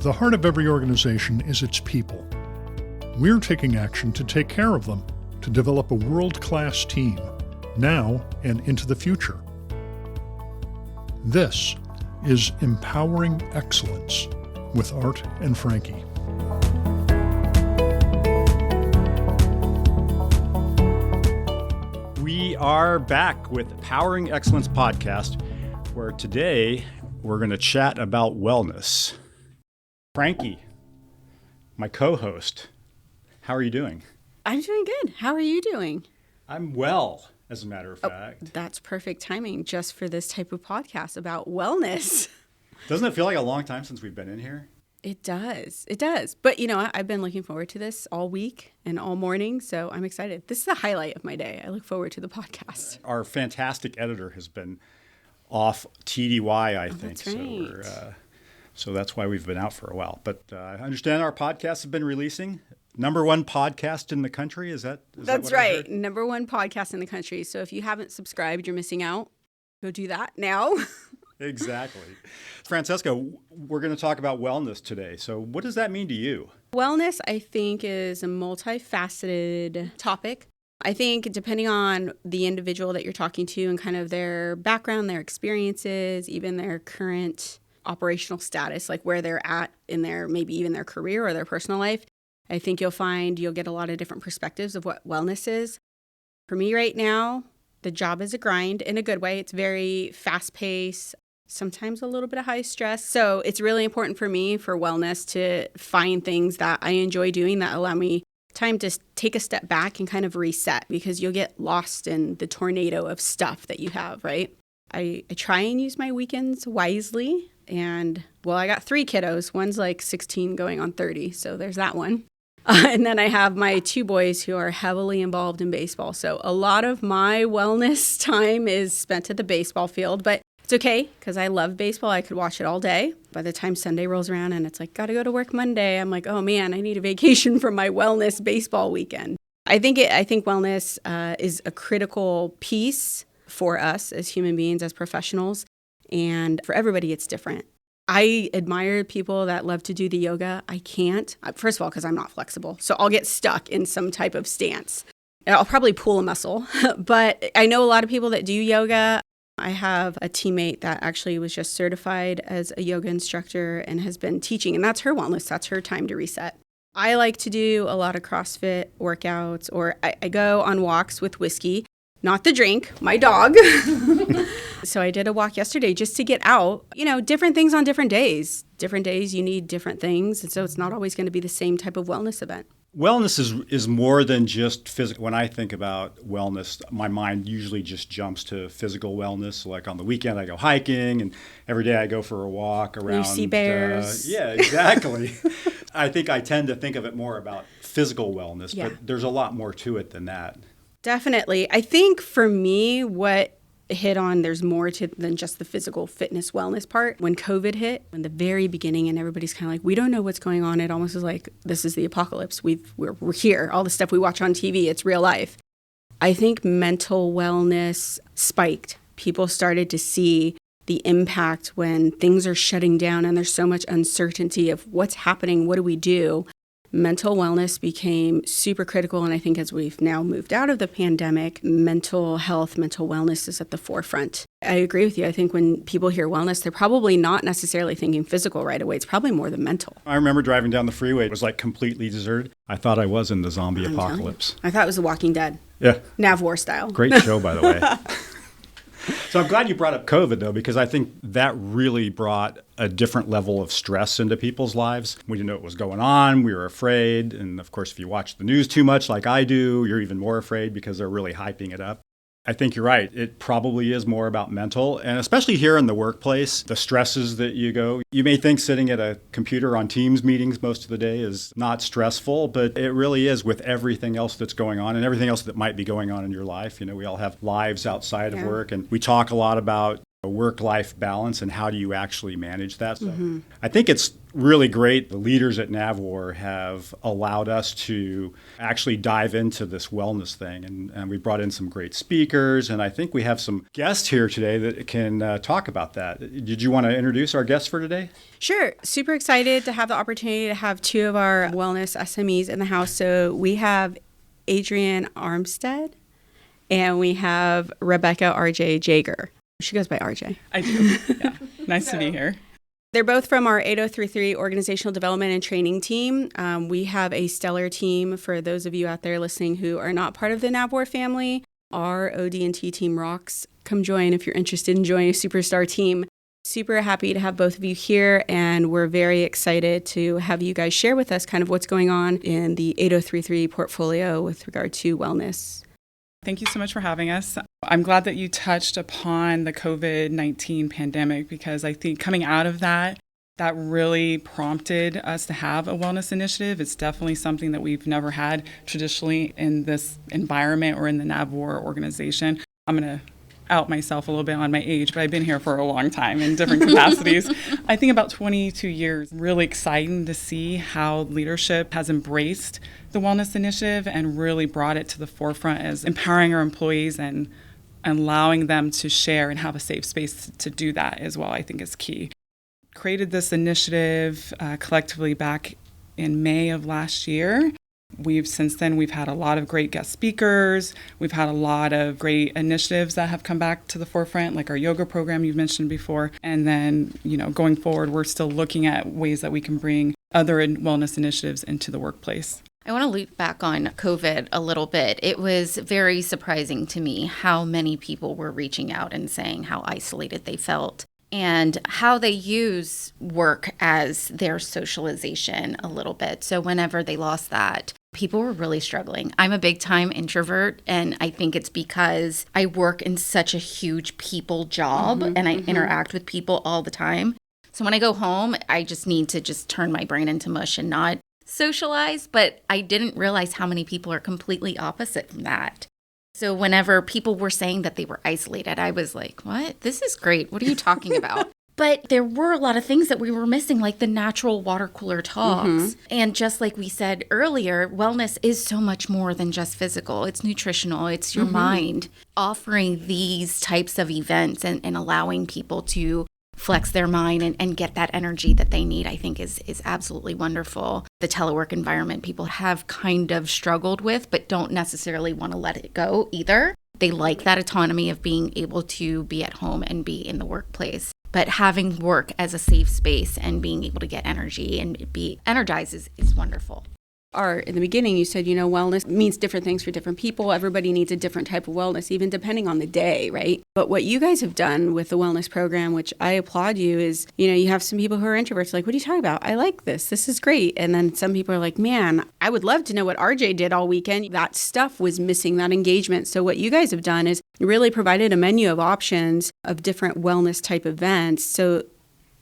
The heart of every organization is its people. We're taking action to take care of them, to develop a world-class team, now and into the future. This is Empowering Excellence with Art and Frankie. We are back with Empowering Excellence podcast, where today we're going to chat about wellness. Frankie, my co-host, how are you doing? I'm doing good. How are you doing? I'm well, as a matter of fact. That's perfect timing just for this type of podcast about wellness. Doesn't it feel like a long time since we've been in here? It does. It does. But, I've been looking forward to this all week and all morning, so I'm excited. This is the highlight of my day. I look forward to the podcast. Our fantastic editor has been off TDY, I think. That's right. So that's why we've been out for a while. But I understand our podcasts have been releasing. Number one podcast in the country. Is that That's what I right. heard? Number one podcast in the country. So if you haven't subscribed, you're missing out. Go do that now. Exactly. Francesca, we're going to talk about wellness today. So what does that mean to you? Wellness, I think, is a multifaceted topic. I think depending on the individual that you're talking to and kind of their background, their experiences, even their current operational status, like where they're at in their, maybe even their career or their personal life, I think you'll get a lot of different perspectives of what wellness is. For me right now, the job is a grind in a good way. It's very fast-paced, sometimes a little bit of high stress. So it's really important for me for wellness to find things that I enjoy doing that allow me time to take a step back and kind of reset, because you'll get lost in the tornado of stuff that you have, right? I try and use my weekends wisely. And, I got 3 kiddos. One's like 16 going on 30, so there's that one. And then I have my 2 boys who are heavily involved in baseball. So a lot of my wellness time is spent at the baseball field, but it's okay because I love baseball. I could watch it all day. By the time Sunday rolls around and it's like, got to go to work Monday, I'm like, oh man, I need a vacation from my wellness baseball weekend. I think wellness is a critical piece for us as human beings, as professionals. And for everybody, it's different. I admire people that love to do the yoga. I can't. First of all, because I'm not flexible. So I'll get stuck in some type of stance. I'll probably pull a muscle. But I know a lot of people that do yoga. I have a teammate that actually was just certified as a yoga instructor and has been teaching. And that's her wellness. That's her time to reset. I like to do a lot of CrossFit workouts, or I go on walks with whiskey. Not the drink, my dog. So I did a walk yesterday just to get out. Different things on different days. Different days you need different things. And so it's not always going to be the same type of wellness event. Wellness is more than just physical. When I think about wellness, my mind usually just jumps to physical wellness. Like on the weekend, I go hiking, and every day I go for a walk around. You see bears. Yeah, exactly. I think I tend to think of it more about physical wellness, but there's a lot more to it than that. Definitely. I think for me, what hit on, there's more to than just the physical fitness wellness part. When COVID hit, in the very beginning, and everybody's kind of like, we don't know what's going on. It almost is like, this is the apocalypse. We're here. All the stuff we watch on TV, it's real life. I think mental wellness spiked. People started to see the impact when things are shutting down and there's so much uncertainty of what's happening. What do we do? Mental wellness became super critical, and I think as we've now moved out of the pandemic, mental health, mental wellness is at the forefront. I agree with you. I think when people hear wellness, they're probably not necessarily thinking physical right away. It's probably more the mental. I remember driving down the freeway. It was like completely deserted. I thought I was in the zombie apocalypse. I thought it was The Walking Dead. Yeah. NAVWAR style. Great show, by the way. So I'm glad you brought up COVID, though, because I think that really brought a different level of stress into people's lives. We didn't know what was going on. We were afraid. And of course, if you watch the news too much like I do, you're even more afraid because they're really hyping it up. I think you're right. It probably is more about mental, and especially here in the workplace, the stresses that you may think sitting at a computer on Teams meetings most of the day is not stressful, but it really is with everything else that's going on and everything else that might be going on in your life. We all have lives outside of work, and we talk a lot about a work-life balance and how do you actually manage that. So I think it's really great. The leaders at NAVWAR have allowed us to actually dive into this wellness thing. And we brought in some great speakers. And I think we have some guests here today that can talk about that. Did you want to introduce our guests for today? Sure. Super excited to have the opportunity to have two of our wellness SMEs in the house. So we have Adrienne Armstead and we have Rebecca RJ Jaeger. She goes by RJ. I do. Yeah. Nice to be here. They're both from our 8033 Organizational Development and Training team. We have a stellar team for those of you out there listening who are not part of the NAVWAR family. Our OD&T team rocks. Come join if you're interested in joining a superstar team. Super happy to have both of you here, and we're very excited to have you guys share with us kind of what's going on in the 8033 portfolio with regard to wellness. Thank you so much for having us. I'm glad that you touched upon the COVID-19 pandemic because I think coming out of that really prompted us to have a wellness initiative. It's definitely something that we've never had traditionally in this environment or in the NAVWAR organization. I'm going to out myself a little bit on my age, but I've been here for a long time in different capacities. I think about 22 years. Really exciting to see how leadership has embraced the wellness initiative and really brought it to the forefront as empowering our employees and allowing them to share and have a safe space to do that as well, I think is key. Created this initiative collectively back in May of last year. Since then, we've had a lot of great guest speakers. We've had a lot of great initiatives that have come back to the forefront, like our yoga program you've mentioned before. And then, going forward, we're still looking at ways that we can bring other wellness initiatives into the workplace. I want to loop back on COVID a little bit. It was very surprising to me how many people were reaching out and saying how isolated they felt and how they use work as their socialization a little bit. So whenever they lost that, people were really struggling. I'm a big time introvert, and I think it's because I work in such a huge people job and I interact with people all the time. So when I go home, I just need to just turn my brain into mush and not socialize. But I didn't realize how many people are completely opposite from that. So whenever people were saying that they were isolated, I was like, what? This is great. What are you talking about? But there were a lot of things that we were missing, like the natural water cooler talks. And just like we said earlier, wellness is so much more than just physical. It's nutritional. It's your mind. Offering these types of events and allowing people to flex their mind and get that energy that they need, I think is absolutely wonderful. The telework environment people have kind of struggled with, but don't necessarily want to let it go either. They like that autonomy of being able to be at home and be in the workplace. But having work as a safe space and being able to get energy and be energized is wonderful. Art, in the beginning, you said, wellness means different things for different people. Everybody needs a different type of wellness, even depending on the day, right? But what you guys have done with the wellness program, which I applaud you, is, you have some people who are introverts like, what are you talking about? I like this. This is great. And then some people are like, man, I would love to know what RJ did all weekend. That stuff was missing, that engagement. So what you guys have done is really provided a menu of options of different wellness type events. So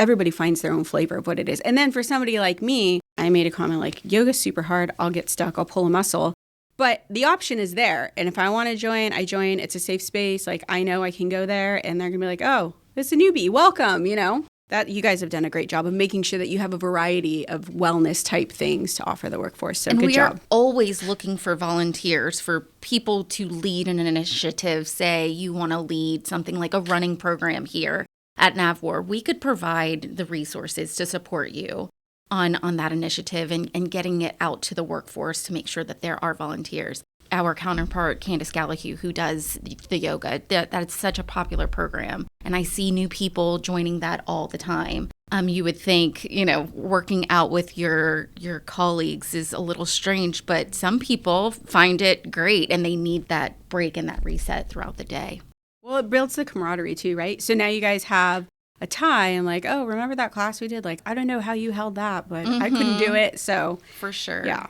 everybody finds their own flavor of what it is. And then for somebody like me, I made a comment like, yoga's super hard. I'll get stuck. I'll pull a muscle. But the option is there. And if I want to join, I join. It's a safe space. Like, I know I can go there and they're going to be like, oh, it's a newbie. Welcome, That you guys have done a great job of making sure that you have a variety of wellness type things to offer the workforce. So and good job. We are always looking for volunteers, for people to lead an initiative. Say you want to lead something like a running program here at NAVWAR. We could provide the resources to support you on that initiative and getting it out to the workforce to make sure that there are volunteers. Our counterpart, Candace Gallahue, who does the yoga, that's such a popular program. And I see new people joining that all the time. You would think, working out with your colleagues is a little strange, but some people find it great and they need that break and that reset throughout the day. Well, it builds the camaraderie too, right? So now you guys have a tie and like, oh, remember that class we did? Like, I don't know how you held that, but I couldn't do it. So for sure. Yeah.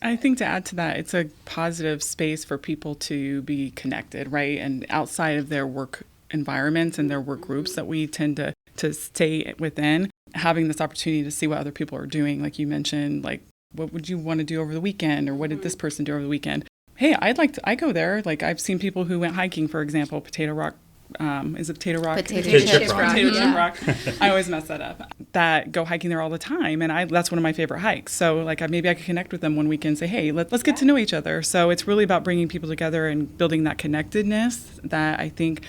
I think to add to that, it's a positive space for people to be connected, right? And outside of their work environments and their work groups that we tend to stay within, having this opportunity to see what other people are doing, like you mentioned, like, what would you want to do over the weekend? Or what did this person do over the weekend? Hey, I go there. Like, I've seen people who went hiking, for example, Potato Rock. Is it Potato Rock? Potato Chip Rock. Potato Chip Rock. I always mess that up. that go hiking there all the time, and that's one of my favorite hikes. So like maybe I could connect with them one weekend and say, hey, let's get to know each other. So it's really about bringing people together and building that connectedness that I think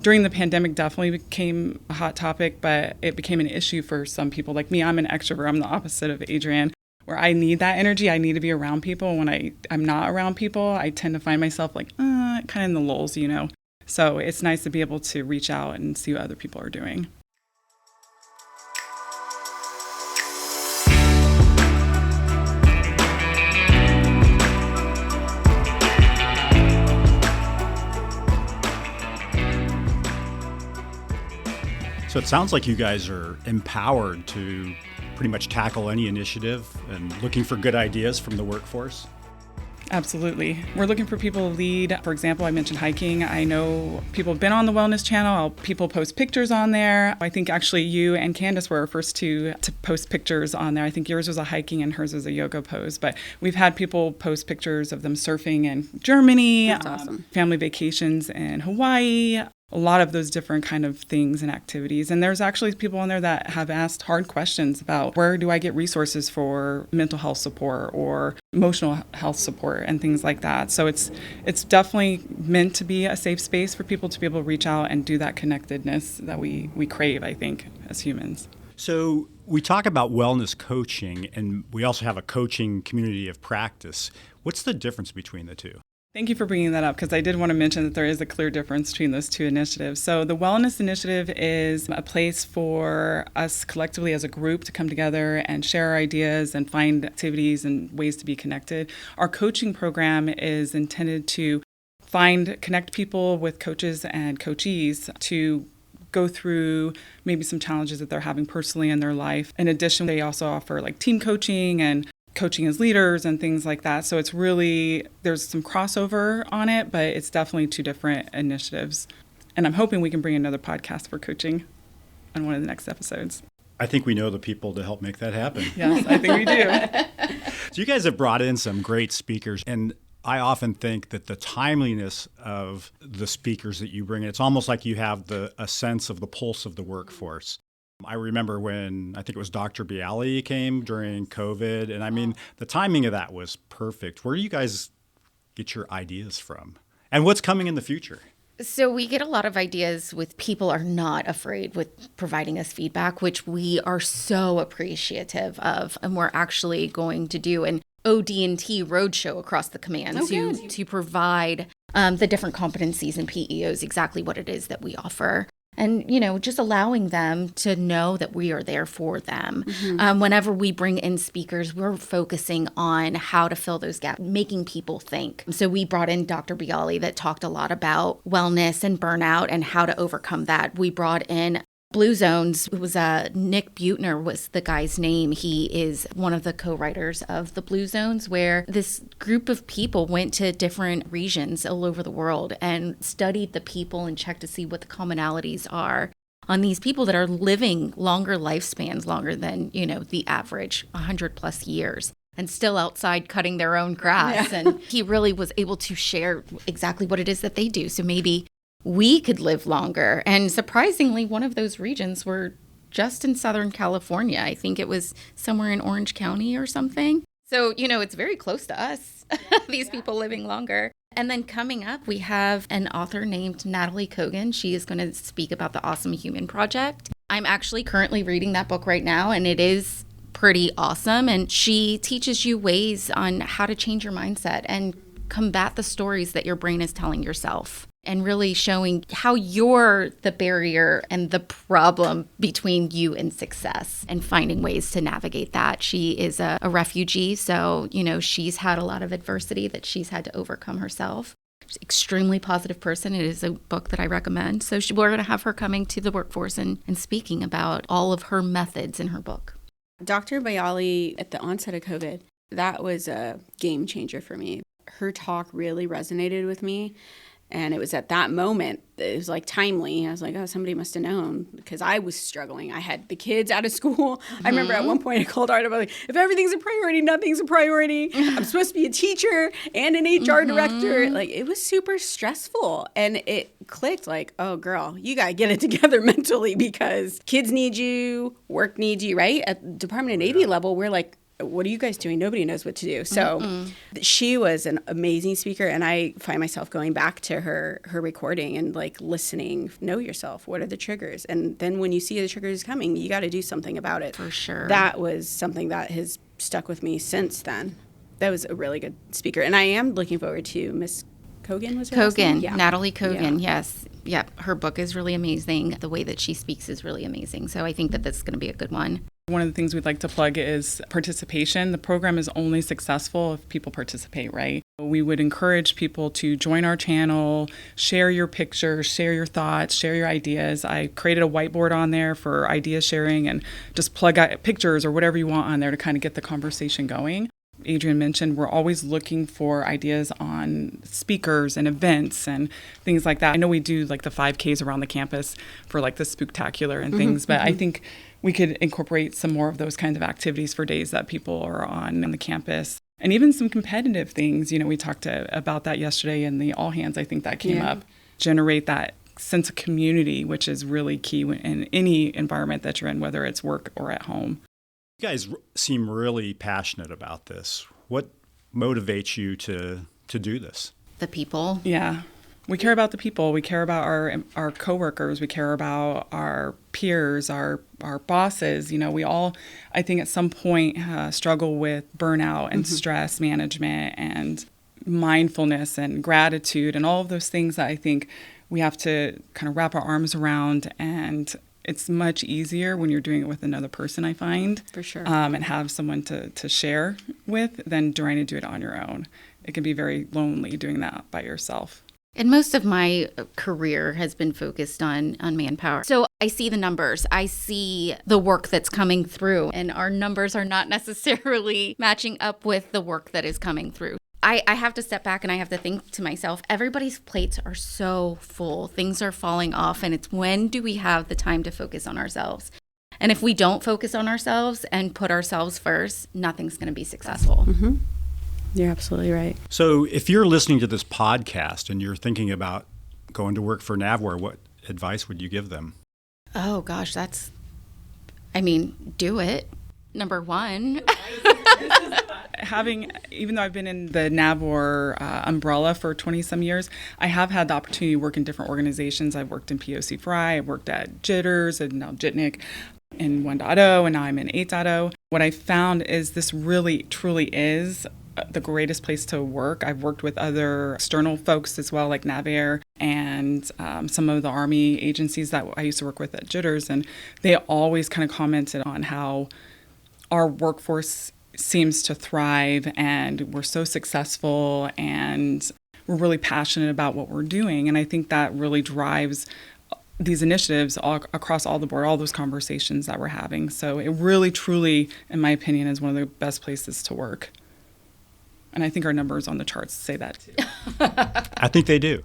during the pandemic definitely became a hot topic, but it became an issue for some people. Like me, I'm an extrovert. I'm the opposite of Adrienne, where I need that energy. I need to be around people. When I'm not around people, I tend to find myself like kind of in the lulls, So it's nice to be able to reach out and see what other people are doing. So it sounds like you guys are empowered to pretty much tackle any initiative and looking for good ideas from the workforce. Absolutely. We're looking for people to lead. For example, I mentioned hiking. I know people have been on the Wellness channel. People post pictures on there. I think actually you and Candace were our first to post pictures on there. I think yours was a hiking and hers was a yoga pose. But we've had people post pictures of them surfing in Germany, That's awesome. Family vacations in Hawaii, a lot of those different kind of things and activities. And there's actually people on there that have asked hard questions about where do I get resources for mental health support or emotional health support and things like that. So it's definitely meant to be a safe space for people to be able to reach out and do that connectedness that we crave, I think, as humans. So we talk about wellness coaching, and we also have a coaching community of practice. What's the difference between the two? Thank you for bringing that up, because I did want to mention that there is a clear difference between those two initiatives. So the Wellness Initiative is a place for us collectively as a group to come together and share our ideas and find activities and ways to be connected. Our coaching program is intended to connect people with coaches and coachees to go through maybe some challenges that they're having personally in their life. In addition, they also offer like team coaching and coaching as leaders and things like that. So it's really, there's some crossover on it, but it's definitely two different initiatives. And I'm hoping we can bring another podcast for coaching on one of the next episodes. I think we know the people to help make that happen. Yes, I think we do. So you guys have brought in some great speakers, and I often think that the timeliness of the speakers that you bring in, it's almost like you have a sense of the pulse of the workforce. I remember when I think it was Dr. Bialy came during COVID, and I mean, the timing of that was perfect. Where do you guys get your ideas from? And what's coming in the future? So we get a lot of ideas with people are not afraid with providing us feedback, which we are so appreciative of. And we're actually going to do an OD&T roadshow across the command to provide the different competencies and PEOs, exactly what it is that we offer. And, just allowing them to know that we are there for them. Mm-hmm. Whenever we bring in speakers, we're focusing on how to fill those gaps, making people think. So we brought in Dr. Bialy that talked a lot about wellness and burnout and how to overcome that. We brought in Blue Zones. It was Nick Butner was the guy's name. He is one of the co-writers of the Blue Zones, where this group of people went to different regions all over the world and studied the people and checked to see what the commonalities are on these people that are living longer lifespans, longer than, the average 100 plus years, and still outside cutting their own grass. Yeah. And he really was able to share exactly what it is that they do. So maybe we could live longer. And surprisingly, one of those regions were just in Southern California. I think it was somewhere in Orange County or something. So, it's very close to us, these people living longer. And then coming up, we have an author named Natalie Kogan. She is going to speak about the Awesome Human Project. I'm actually currently reading that book right now, and it is pretty awesome. And she teaches you ways on how to change your mindset and combat the stories that your brain is telling yourself, and really showing how you're the barrier and the problem between you and success, and finding ways to navigate that. She is a refugee, so, she's had a lot of adversity that she's had to overcome herself. She's an extremely positive person. It is a book that I recommend. So we're going to have her coming to the workforce and speaking about all of her methods in her book. Dr. Bialy, at the onset of COVID, that was a game changer for me. Her talk really resonated with me. And it was at that moment, it was like timely. I was like, oh, somebody must have known, because I was struggling. I had the kids out of school. I remember at one point I called Art. I was like, if everything's a priority, nothing's a priority. I'm supposed to be a teacher and an HR director. Like, it was super stressful. And it clicked like, oh, girl, you got to get it together mentally, because kids need you, work needs you, right? At Department of Navy level, we're like, what are you guys doing? Nobody knows what to do. So she was an amazing speaker, and I find myself going back to her recording and like listening. Know yourself. What are the triggers? And then when you see the triggers coming, you got to do something about it. For sure. That was something that has stuck with me since then. That was a really good speaker, and I am looking forward to Miss Kogan. Was her last name? Kogan, Yeah. Natalie Kogan, Yeah. yes. Yeah, her book is really amazing. The way that she speaks is really amazing. So I think that this is going to be a good one. One of the things we'd like to plug is participation. The program is only successful if people participate, right? We would encourage people to join our channel, share your pictures, share your thoughts, share your ideas. I created a whiteboard on there for idea sharing, and just plug out pictures or whatever you want on there to kind of get the conversation going. Adrienne mentioned we're always looking for ideas on speakers and events and things like that. I know we do like the 5Ks around the campus for like the spooktacular and things, but I think we could incorporate some more of those kinds of activities for days that people are on the campus. And even some competitive things. You know, we talked about that yesterday in the all hands. I think that came up. Generate that sense of community, which is really key in any environment that you're in, whether it's work or at home. You guys seem really passionate about this. What motivates you to do this? The people. Yeah. We care about the people. We care about our coworkers. We care about our peers, our bosses. You know, we all, I think at some point, struggle with burnout and stress management and mindfulness and gratitude and all of those things that I think we have to kind of wrap our arms around. And it's much easier when you're doing it with another person, I find. For sure. And have someone to share with than trying to do it on your own. It can be very lonely doing that by yourself. And most of my career has been focused on manpower. So I see the numbers. I see the work that's coming through, and our numbers are not necessarily matching up with the work that is coming through. I have to step back and I have to think to myself, everybody's plates are so full. Things are falling off, and it's when do we have the time to focus on ourselves? And if we don't focus on ourselves and put ourselves first, nothing's going to be successful. Mm-hmm. You're absolutely right. So if you're listening to this podcast and you're thinking about going to work for NAVWAR, what advice would you give them? Oh, gosh, do it. Number one. Even though I've been in the NAVWAR umbrella for 20 some years, I have had the opportunity to work in different organizations. I've worked in POC Fry, I've worked at Jitters and now Jitnik in 1.0, and now I'm in 8.0. What I found is this really, truly is the greatest place to work. I've worked with other external folks as well, like NAVAIR and some of the Army agencies that I used to work with at Jitters, and they always kind of commented on how our workforce seems to thrive and we're so successful and we're really passionate about what we're doing. And I think that really drives these initiatives all across all the board, all those conversations that we're having. So it really, truly, in my opinion, is one of the best places to work. And I think our numbers on the charts say that too. I think they do.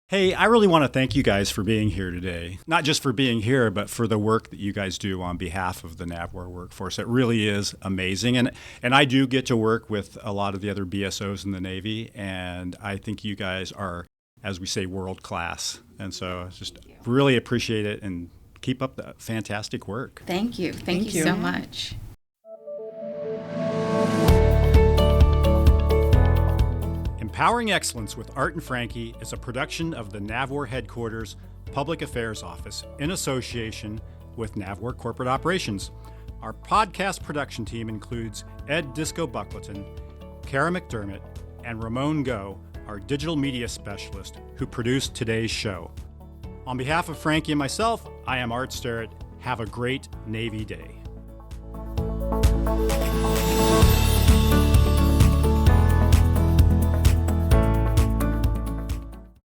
Hey, I really want to thank you guys for being here today. Not just for being here, but for the work that you guys do on behalf of the NAVWAR workforce. It really is amazing. And I do get to work with a lot of the other BSOs in the Navy, and I think you guys are, as we say, world class. And so just really appreciate it and keep up the fantastic work. Thank you. Thank you so much. Empowering Excellence with Art and Frankie is a production of the NAVWAR Headquarters Public Affairs Office in association with NAVWAR Corporate Operations. Our podcast production team includes Ed Disco Buckleton, Kara McDermott, and Ramon Go, our digital media specialist who produced today's show. On behalf of Frankie and myself, I am Art Starrett. Have a great Navy day.